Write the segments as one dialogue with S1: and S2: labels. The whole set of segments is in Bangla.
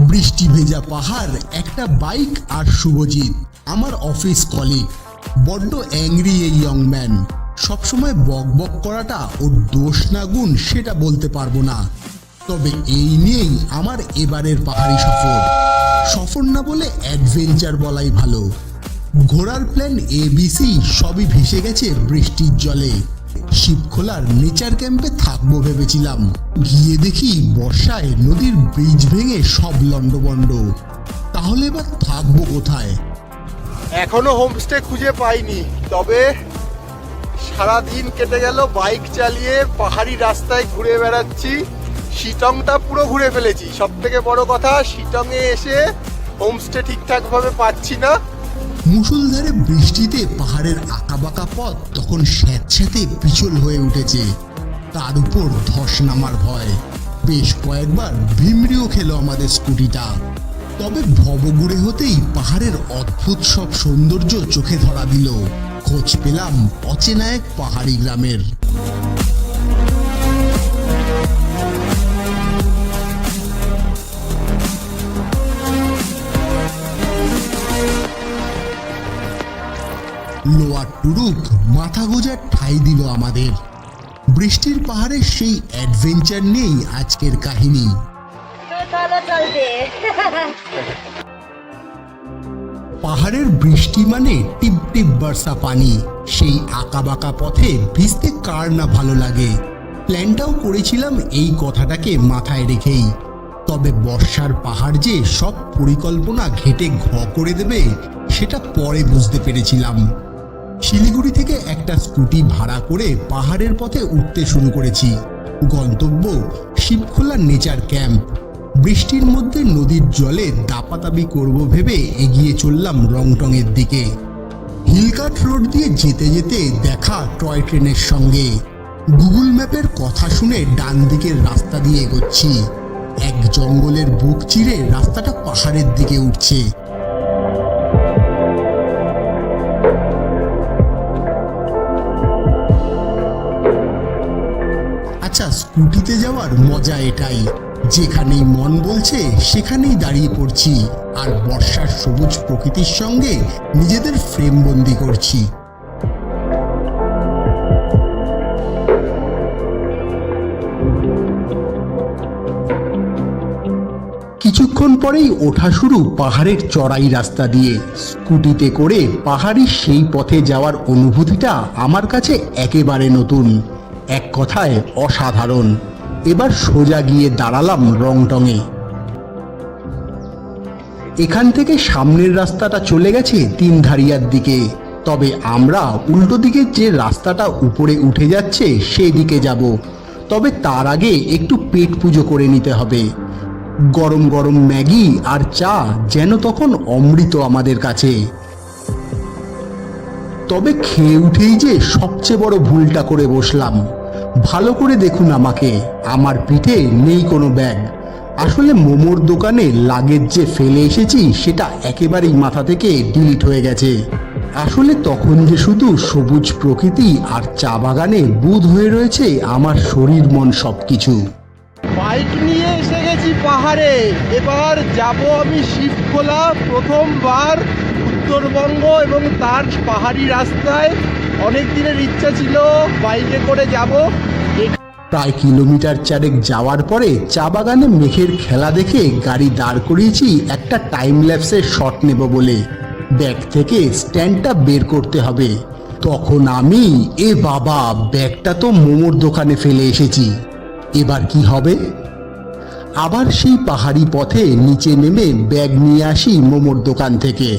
S1: বৃষ্টি ভেজা পাহাড়, একটা বাইক আর শুভজিৎ আমার অফিস কলিগ। বড্ড অ্যাংরি এই ইয়ং ম্যান। সবসময় বক বক করাটা ওর দোষ না গুণ সেটা বলতে পারবো না, তবে এই নিয়েই আমার এবারের পাহাড়ি সফর না বলে অ্যাডভেঞ্চার বলাই ভালো। ঘোরার প্ল্যান ABC সবই ভেসে গেছে বৃষ্টির জলে। শিবখোলার নেচার ক্যাম্পে থাকবো ভেবেছিলাম, গিয়ে দেখি বর্ষায় নদীর ব্রিজ ভেঙে সব লন্ডভন্ড। তাহলে এবার থাকবো কোথায়?
S2: এখনো হোমস্টে খুঁজে পাইনি, তবে সারাদিন কেটে গেল বাইক চালিয়ে পাহাড়ি রাস্তায় ঘুরে বেড়াচ্ছি। শিটংটা পুরো ঘুরে ফেলেছি। সব থেকে বড় কথা, শিটংয়ে এসে হোমস্টে ঠিকঠাক ভাবে পাচ্ছি না।
S1: মুষলধারে বৃষ্টিতে পাহাড়ের আঁকাবাঁকা পথ তখন স্যাঁতস্যাঁতে পিছল হয়ে উঠেছে। তার উপর ধস নামার ভয়। বেশ কয়েকবার ভিমরিও খেলো আমাদের স্কুটিটা। তবে ভবঘুরে হতেই পাহাড়ের অদ্ভুত সব সৌন্দর্য চোখে ধরা দিল। খোঁজ পেলাম অচেনা এক পাহাড়ি গ্রামের। লোয়ার টুরুক মাথা গোজার ঠাঁই দিল আমাদের। বৃষ্টির পাহাড়ের সেই অ্যাডভেঞ্চার নিয়েই আজকের কাহিনী। পাহাড়ের বৃষ্টি মানে টিপ টিপ বর্ষা পানি। সেই আঁকাবাঁকা পথে ভিজতে কার না ভালো লাগে। প্ল্যানটাও করেছিলাম এই কথাটাকে মাথায় রেখেই। তবে বর্ষার পাহাড় যে সব পরিকল্পনা ঘেটে ঘ করে দেবে সেটা পরে বুঝতে পেরেছিলাম। শিলিগুড়ি থেকে একটা স্কুটি ভাড়া করে পাহাড়ের পথে উঠতে শুরু করেছি। গন্তব্য শিবখোলা নেচার ক্যাম্প। বৃষ্টির মধ্যে নদীর জলে দাপাদাপি করব ভেবে এগিয়ে চললাম রংটংয়ের দিকে। হিলকাট রোড দিয়ে যেতে যেতে দেখা টয় ট্রেনের সঙ্গে। গুগল ম্যাপের কথা শুনে ডান দিকের রাস্তা দিয়ে এগোচ্ছি। এক জঙ্গলের বুক চিরে রাস্তাটা পাহাড়ের দিকে উঠছে। আচ্ছা, স্কুটিতে যাওয়ার মজা এটাই, যেখানেই মন বলছে সেখানেই দাঁড়িয়ে পড়ছি আর বর্ষার সবুজ প্রকৃতির সঙ্গে নিজেদের ফ্রেম বন্দি করছি। কিছুক্ষণ পরেই ওঠা শুরু পাহাড়ের চড়াই রাস্তা দিয়ে। স্কুটিতে করে পাহাড়ি সেই পথে যাওয়ার অনুভূতিটা আমার কাছে একেবারে নতুন, এক কথায় অসাধারণ। এবার সোজা গিয়ে দাঁড়ালাম রংটংয়ে। এখান থেকে সামনের রাস্তাটা চলে গেছে তিনধারিয়ার দিকে, তবে আমরা উল্টো দিকে যে রাস্তাটা উপরে উঠে যাচ্ছে সেই দিকে যাব। তবে তার আগে একটু পেট পুজো করে নিতে হবে। গরম গরম ম্যাগি আর চা যেন তখন অমৃত আমাদের কাছে। তবে খেয়ে উঠেই যে সবচেয়ে বড় ভুলটা করে বসলাম। ভালো করে দেখুন আমাকে, আমার পিঠে নেই কোনো ব্যাগ। আসলে মোমোর দোকানে লাগেজ যে ফেলে এসেছি সেটা একেবারেই মাথা থেকে ডিলিট হয়ে গেছে। আসলে তখন যে শুধু সবুজ প্রকৃতি আর চা বাগানে বুঁদ হয়ে রয়েছে আমার শরীর মন সবকিছু।
S2: বাইক নিয়ে এসে গেছি পাহাড়ে। এবার যাব আমি শিবখোলা। প্রথমবার উত্তরবঙ্গ এবং তার পাহাড়ি রাস্তায়। অনেক দিনের ইচ্ছা ছিল বাইকে করে যাব।
S1: প্রায় কিলোমিটার চারেক যাওয়ার পরে চা বাগানে মেঘের খেলা দেখে গাড়ি দাঁড় করিয়েছি একটা টাইম ল্যাপসের শট নেব বলে। ব্যাগ থেকে স্ট্যান্ডটা বের করতে হবে। তখন আমি, এ বাবা, ব্যাগটা তো মোমোর দোকানে ফেলে এসেছি। এবার কি হবে? আবার সেই পাহাড়ি পথে নিচে নেমে ব্যাগ নিয়ে আসি মোমোর দোকান থেকে।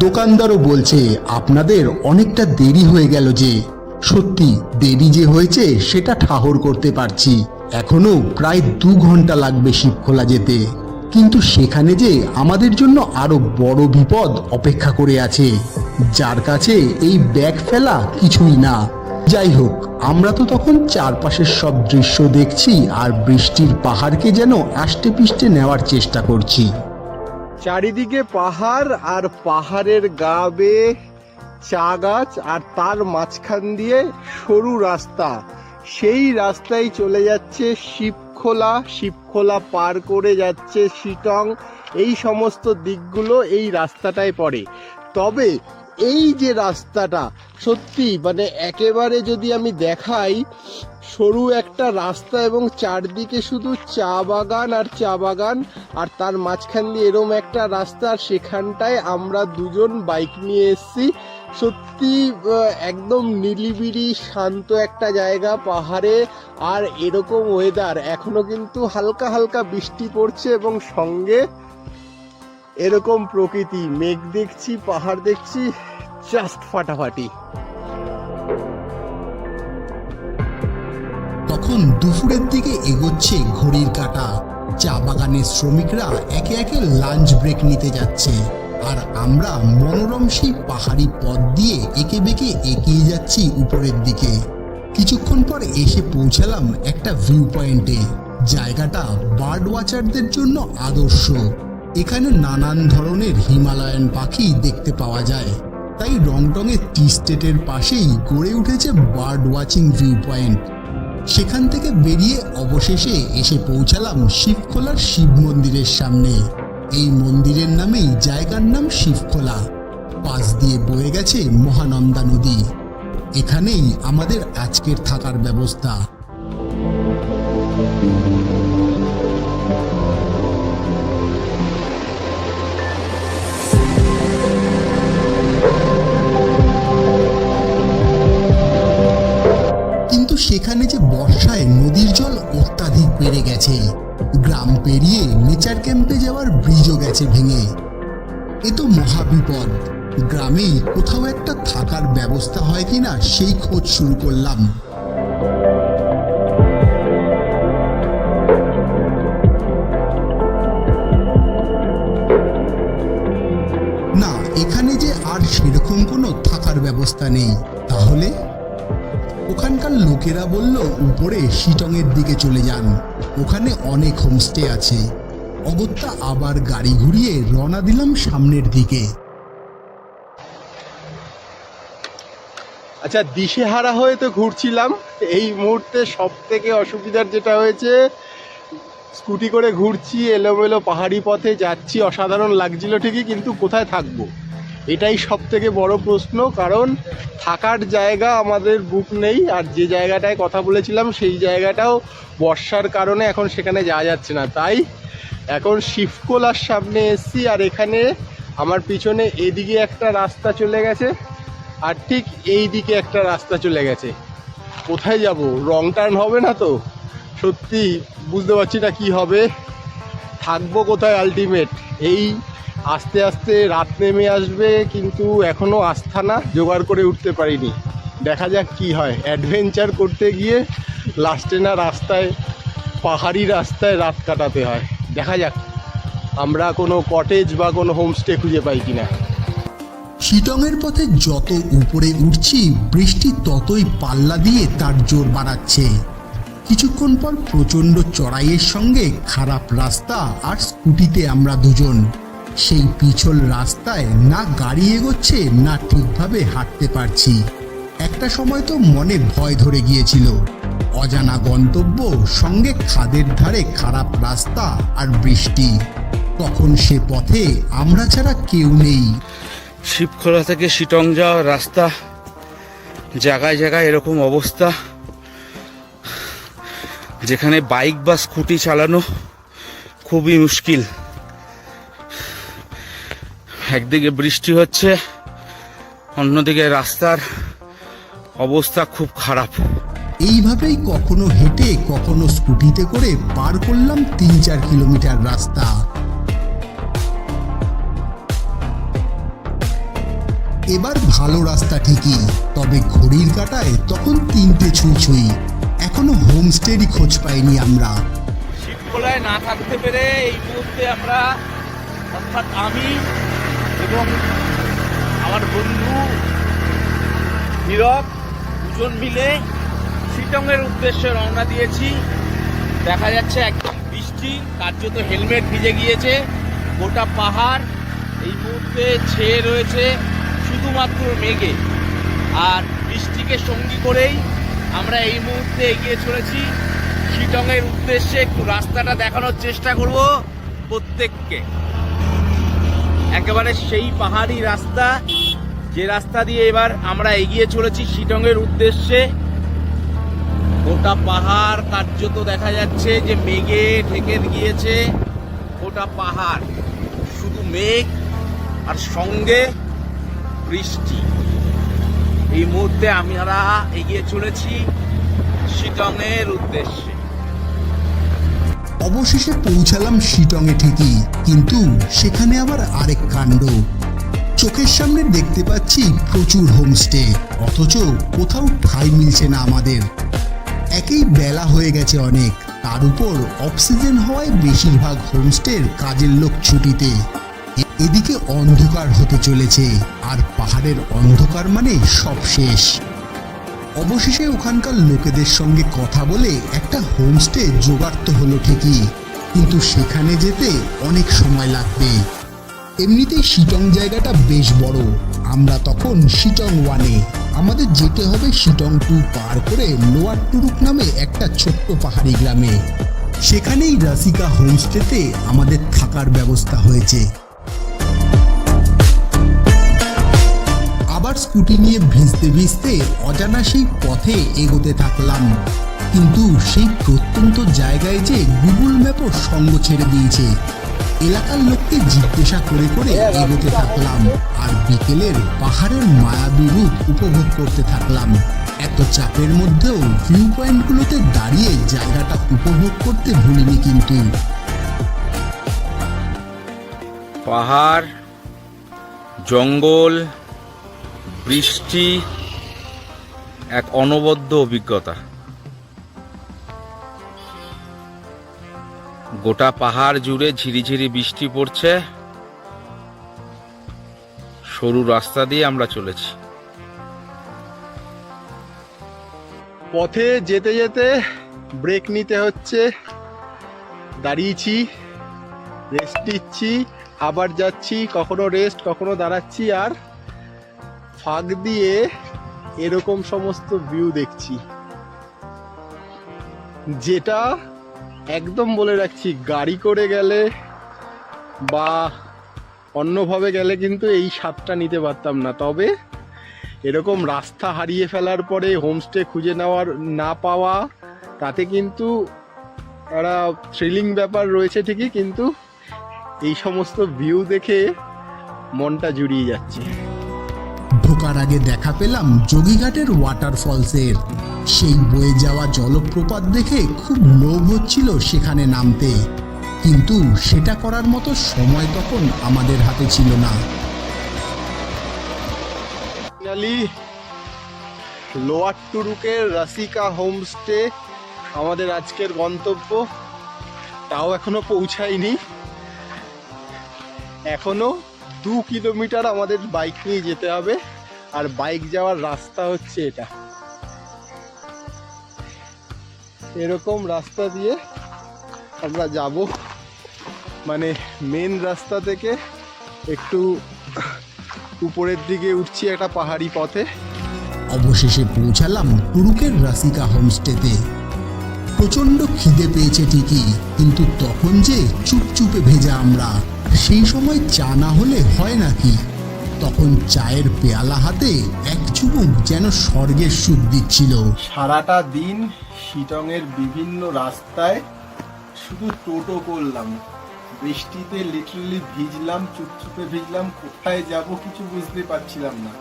S1: দোকানদারও বলছে আপনাদের অনেকটা দেরি হয়ে গেল যে। সত্যি দেরি যে হয়েছে সেটা ঠাহর করতে পারছি। এখনো প্রায় 2 ঘন্টা লাগবে শিবখোলা যেতে, কিন্তু সেখানে যে আমাদের জন্য আরো বড় বিপদ অপেক্ষা করে আছে, যার কাছে এই ব্যাগ ফেলা কিছুই না। যাই হোক, আমরা তো তখন চারপাশের সব দৃশ্য দেখছি আর বৃষ্টির পাহাড়কে যেন আষ্টে পিষ্টে নেওয়ার চেষ্টা করছি।
S2: চারিদিকে পাহাড় আর পাহাড়ের গা বেয়ে চা গাছ, আর তার মাঝখান দিয়ে সরু রাস্তা। সেই রাস্তায় চলে যাচ্ছে শিবখোলা, শিবখোলা পার করে যাচ্ছে শিটং, এই সমস্ত দিকগুলো এই রাস্তাটায় পড়ে। তবে এই যে রাস্তাটা সত্যি মানে একেবারে যদি আমি দেখাই, সরু একটা রাস্তা এবং চারদিকে শুধু চা বাগান আর চা বাগান, আর তার মাঝখান দিয়ে এরম একটা রাস্তা, আর সেখানটায় আমরা দুজন বাইক নিয়ে এসেছি। সত্যি একদম নিলিবিলি শান্ত একটা জায়গা পাহাড়ে, আর এরকম ওয়েদার। এখনো কিন্তু হালকা হালকা বৃষ্টি পড়ছে এবং সঙ্গে এরকম প্রকৃতি, মেঘ দেখছি, পাহাড় দেখছি, জাস্ট ফাটাফাটি।
S1: তখন দুপুরের দিকে এগোচ্ছে ঘড়ির কাঁটা। চা বাগানের শ্রমিকরা একে একে লাঞ্চ ব্রেক নিতে যাচ্ছে, আর আমরা মনোরম সেই পাহাড়ি পথ দিয়ে একে বেঁকে এগিয়ে যাচ্ছি উপরের দিকে। কিছুক্ষণ পর এসে পৌঁছালাম একটা ভিউ পয়েন্টে। জায়গাটা বার্ড ওয়াচারদের জন্য আদর্শ। এখানে নানান ধরনের হিমালয়ান পাখি দেখতে পাওয়া যায়, তাই রংটংয়ের টি স্টেটের পাশেই গড়ে উঠেছে বার্ড ওয়াচিং ভিউ পয়েন্ট। সেখান থেকে বেরিয়ে অবশেষে এসে পৌঁছালাম শিবখোলার শিব মন্দিরের সামনে। এই মন্দিরের নামেই জায়গার নাম শিবখোলা। পাশ দিয়ে বয়ে গেছে মহানন্দা নদী। এখানেই আমাদের আজকের থাকার ব্যবস্থা। কিন্তু সেখানে যে বর্ষায় নদীর জল অত্যাধিক বেড়ে গেছে, গ্রাম পেরিয়ে নেচার ক্যাম্পে যাওয়ার ব্রিজও গেছে ভেঙে। এ তো মহাবিপদ। গ্রামেই কোথাও একটা থাকার ব্যবস্থা হয় কিনা সেই খোঁজ শুরু করলাম। না, এখানে যে আর সেরকম কোনো থাকার ব্যবস্থা নেই। তাহলে ওখানকার লোকেরা বলল উপরে শিটংয়ের দিকে চলে যান, ওখানে অনেক হোমস্টে আছে। অগত্যা আবার গাড়ি ঘুরিয়ে রওনা দিলাম সামনের দিকে।
S2: আচ্ছা, দিশেহারা হয়ে তো ঘুরছিলাম। এই মুহূর্তে সব থেকে অসুবিধার যেটা হয়েছে, স্কুটি করে ঘুরছি, এলোমেলো পাহাড়ি পথে যাচ্ছি, অসাধারণ লাগছিল ঠিকই, কিন্তু কোথায় থাকবো এটাই সব থেকে বড় প্রশ্ন। কারণ থাকার জায়গা আমাদের বুক নেই, আর যে জায়গাটায় কথা বলেছিলাম সেই জায়গাটাও বর্ষার কারণে এখন সেখানে যাওয়া যাচ্ছে না। তাই এখন শিবখোলার সামনে এসছি, আর এখানে আমার পিছনে এদিকে একটা রাস্তা চলে গেছে, আর ঠিক এই দিকে একটা রাস্তা চলে গেছে। কোথায় যাব? রং টার্ন হবে না তো? সত্যি বুঝতে পারছি না কি হবে, থাকবো কোথায় আলটিমেট। এই আস্তে আস্তে রাত নেমে আসবে, কিন্তু এখনও আস্থানা জোগাড় করে উঠতে পারিনি। দেখা যাক কি হয়। অ্যাডভেঞ্চার করতে গিয়ে লাস্টে না রাস্তায়, পাহাড়ি রাস্তায় রাত কাটাতে হয়। দেখা যাক আমরা কোনো কটেজ বা কোনো হোমস্টে খুঁজে পাই কিনা।
S1: শিটংয়ের পথে যত উপরে উঠছি, বৃষ্টি ততই পাল্লা দিয়ে তার জোর বাড়াচ্ছে। কিছুক্ষণ পর প্রচণ্ড চড়াইয়ের সঙ্গে খারাপ রাস্তা, আর স্কুটিতে আমরা দুজন। সেই পিছল রাস্তায় না গাড়ি এগোচ্ছে, না ঠিকভাবে হাঁটতে পারছি। একটা সময় তো মনে ভয় ধরে গিয়েছিল। অজানা গন্তব্য, সঙ্গে খাদের ধারে খারাপ রাস্তা আর বৃষ্টি। তখন সে পথে আমরা ছাড়া কেউ নেই।
S3: শিবখোলা থেকে শিটং যাওয়ার রাস্তা, জায়গায় জায়গায় এরকম অবস্থা, যেখানে বাইক বা স্কুটি চালানো খুবই মুশকিল। একদিকে বৃষ্টি হচ্ছে, অন্যদিকে রাস্তার অবস্থা খুব খারাপ।
S1: এইভাবেই কখনো হেঁটে কখনো স্কুটিতে করে পার করলাম 3-4 কিলোমিটার রাস্তা। এবার ভালো রাস্তা ঠিকই, তবে ঘড়ির কাঁটায় তখন 3টে ছুঁই। এখনো হোমস্টেরই খোঁজ পাইনি আমরা।
S3: শিবখোলায় না থাকতে পেরে এই মুহূর্তে আমরা, অর্থাৎ আমি এবং আমার বন্ধু নীরব, দুজন মিলে শিটংয়ের উদ্দেশ্যে রওনা দিয়েছি। দেখা যাচ্ছে একদম বৃষ্টি, কার্যত হেলমেট ভিজে গিয়েছে। গোটা পাহাড় এই মুহূর্তে ছেয়ে রয়েছে শুধুমাত্র মেঘে, আর বৃষ্টিকে সঙ্গী করেই আমরা এই মুহূর্তে এগিয়ে চলেছি শিটংয়ের উদ্দেশ্যে। একটু রাস্তাটা দেখানোর চেষ্টা করব প্রত্যেককে। একেবারে সেই পাহাড়ি রাস্তা, যে রাস্তা দিয়ে এবার আমরা এগিয়ে চলেছি শিটংয়ের উদ্দেশ্যে। গোটা পাহাড় কার্যত দেখা যাচ্ছে যে মেঘে ঢেকে গিয়েছে। গোটা পাহাড় শুধু মেঘ আর সঙ্গে বৃষ্টি। এই মুহূর্তে আমরা এগিয়ে চলেছি শিটংয়ের উদ্দেশ্যে।
S1: অবশেষে পৌঁছালাম শিটংয়ে ঠিকই, কিন্তু সেখানে আবার আরেক কাণ্ড। চোখের সামনে দেখতে পাচ্ছি প্রচুর হোমস্টে, অথচ কোথাও ঠাঁই মিলছে না আমাদের। একেই বেলা হয়ে গেছে অনেক, তার উপর অক্সিজেন হওয়ায় বেশিরভাগ হোমস্টের কাজের লোক ছুটিতে। এদিকে অন্ধকার হতে চলেছে, আর পাহাড়ের অন্ধকার মানে সব শেষ। অবশেষে ওখানকার লোকেদের সঙ্গে কথা বলে একটা হোমস্টে জোগাড় তো হলো ঠিকই, কিন্তু সেখানে যেতে অনেক সময় লাগবে। এমনিতেই শিটং জায়গাটা বেশ বড়। আমরা তখন শিটং 1-এ, আমাদের যেতে হবে শিটং 2 পার করে লোয়ার টুরুক নামে একটা ছোট্ট পাহাড়ি গ্রামে। সেখানেই রাসিকা হোমস্টেতে আমাদের থাকার ব্যবস্থা হয়েছে। আবার স্কুটি নিয়ে ভিজতে ভিজতে অজানা সেই পথে এগোতে থাকলাম, কিন্তু সেই প্রত্যন্ত জায়গায় যে গুগল ম্যাপও সঙ্গ ছেড়ে দিয়েছে। এলাকার লোককে জিজ্ঞাসা করে করে এগোতে থাকলাম, আর বিকেলের পাহাড়ের মায়াবী রূপ উপভোগ করতে থাকলাম। এত চাপের মধ্যেও ভিউ পয়েন্টগুলোতে দাঁড়িয়ে জায়গাটা উপভোগ করতে ভুলিনি। কিন্তু
S3: পাহাড়, জঙ্গল, বৃষ্টি, এক অনবদ্য অভিজ্ঞতা। গোটা পাহাড় জুড়ে ঝিরিঝিরি বৃষ্টি পড়ছে। সরু রাস্তা দিয়ে আমরা চলেছি।
S2: পথে যেতে যেতে ব্রেক নিতে হচ্ছে। দাঁড়িয়েছি, রেস্ট নিচ্ছি, আবার যাচ্ছি, কখনো রেস্ট কখনো দাঁড়াচ্ছি, আর ফাঁক দিয়ে এরকম সমস্ত ভিউ দেখছি, যেটা একদম বলে রাখছি গাড়ি করে গেলে বা অন্যভাবে গেলে কিন্তু এই স্বাদটা নিতে পারতাম না। তবে এরকম রাস্তা হারিয়ে ফেলার পরে হোমস্টে খুঁজে না পাওয়া, তাতে কিন্তু একটা থ্রিলিং ব্যাপার রয়েছে ঠিকই, কিন্তু এই সমস্ত ভিউ দেখে মনটা জুড়িয়ে যাচ্ছে।
S1: ঢোকার আগে দেখা পেলাম যোগীঘাটের ওয়াটারফলসের। সেই বয়ে যাওয়া জলপ্রপাত দেখে খুব লোভ হচ্ছিল সেখানে নামতে, কিন্তু সেটা করার মতো সময় তখন আমাদের হাতে ছিল না।
S2: ফাইনালি লোয়ার টুরুকের রাসিকা হোমস্টে আমাদের আজকের গন্তব্য। তাও এখনো পৌঁছায়নি, এখনো 2 কিলোমিটার আমাদের বাইক নিয়ে যেতে হবে। আর বাইক যাওয়ার রাস্তা হচ্ছে এটা, এরকম রাস্তা দিয়ে আমরা যাব। মানে মেন রাস্তা থেকে একটু উপরের দিকে উঠছি একটা পাহাড়ি পথে।
S1: অবশেষে পৌঁছালাম টুরুকের রাসিকা হোমস্টেতে। প্রচণ্ড খিদে পেয়েছে ঠিকই, কিন্তু তখন যে চুপচুপে ভেজা আমরা। সেই সময় চা না হলে হয় নাকি? তখন চায়ের পেয়ালা হাতে এক চুমুক যেন স্বর্গের সুখ দিচ্ছিল।
S2: সারাটা দিন শিটংয়ের বিভিন্ন রাস্তায় শুধু টোটো করলাম, বৃষ্টিতে লিটারালি ভিজলাম, চুপচুপে ভিজলাম, কোথায় যাব কিছু বুঝতে পারছিলাম না।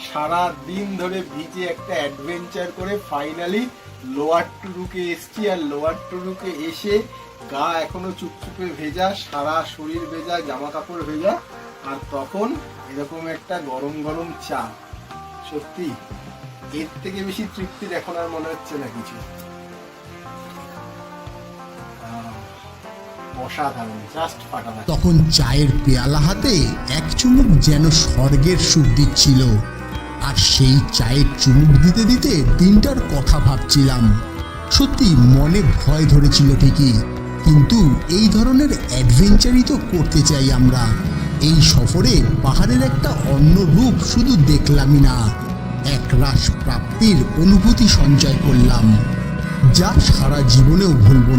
S2: সারা দিন ধরে ভিজে একটা অ্যাডভেঞ্চার করে ফাইনালি লোয়ার টুরুকে এসছি। আর লোয়ার টুরুকে এসে গা এখনো চুপচুপে ভেজা, সারা শরীর ভেজা, জামা কাপড় ভেজা, আর তখন এরকম একটা গরম গরম চা। সত্যি এর থেকে বেশি তৃপ্তির এখন আর মনে হচ্ছে না কিছু। অসাধারণ, জাস্ট ফাটাফাটি।
S1: তখন চায়ের পেয়ালা হাতে এক চুমুক যেন স্বর্গের সুখ দিচ্ছিল। আর সেই চায়ের চুমুক দিতে দিতে দিনটার কথা ভাবছিলাম। সত্যি মনে ভয় ধরেছিল ঠিকই, কিন্তু এই ধরনের অ্যাডভেঞ্চারই তো করতে চাই আমরা। এই সফরে পাহাড়ের একটা অন্য রূপ শুধু দেখলামই না, একরাশ প্রাপ্তির অনুভূতি সঞ্চয় করলাম, যা সারা জীবনেও ভুলব